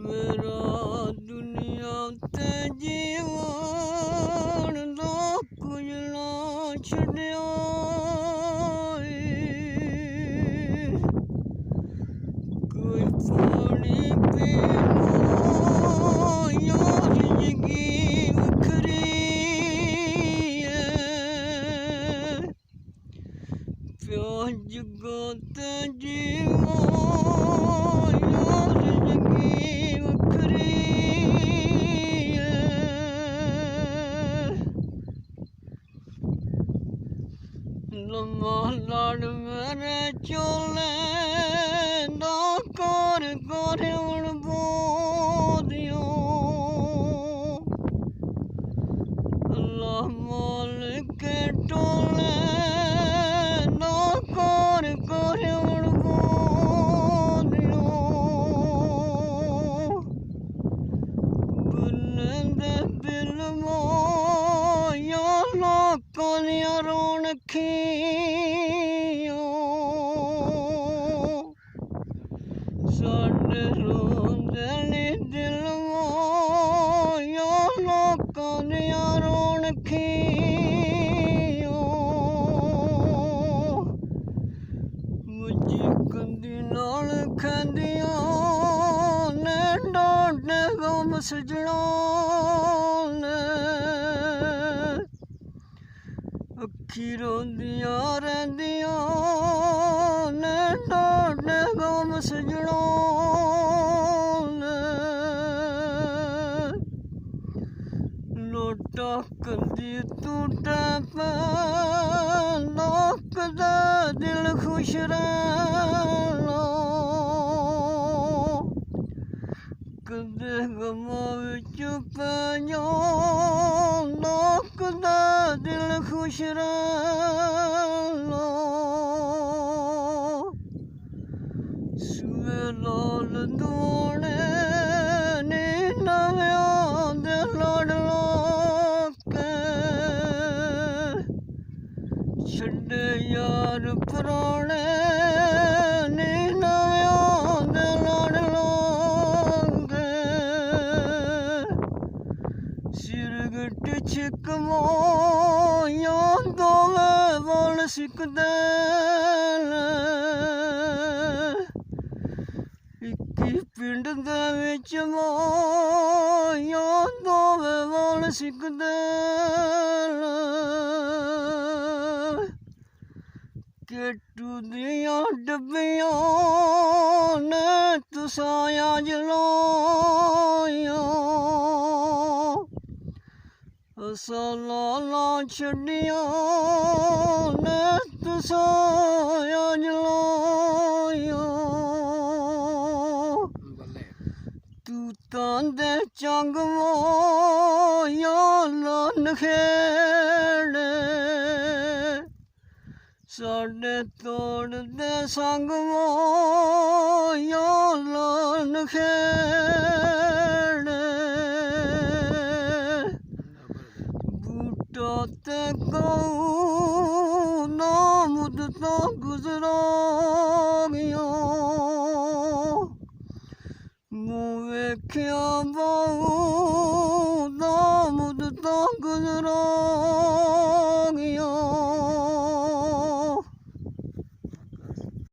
मेरा दुनिया ते जीवन दा कुछ ना छड्डिया कोई पानी पीना यार जिंदगी वखरी प्यार जुगा ते जीवन यार जिंदगी वखरी लम्मा लाड़ मेरे चोले दा कर कर उन बोदियो अल्लाह मालिक टोले दा कर कर उन बोदियो बुलंद बिल मोया लोकां दियां रौनखियां साडे रोंदे नी दिल मोया लोकां दियां रौनखियां मुझी कंदी नाल खैंदियां ने डांटे गम सजना ने अखी रोंदियां रहिंदियां ने डांटे गम सजना ने लोटा कंदी टूटे पैंदा कदे दिल खुश रहना कदे गमां विच पै जांदा कदे दिल खुश रहना सूए लाल दुआने नी नव्यां दे लड़ लोके छड्डे यार पुराने नी नव्यां दे लड़ लोके सिर गट छिक मोया दोवें वल सिकदे ने इक्की पिंड दे विच मोया दोवें वल सिकदे ने केटू दियां डब्बियां ने तुसां जलाइयां असां लाला छड्डियां ने तुसां जलाइयां तूतां दे चंग मोया लान खेड़े साडे तोड़ दे संग मोया लान खेड़े बूटा ते कहूं ना मुद्दतां गुजरा गियां मूं वेख्या बहु ना मुद्दतां गुजरा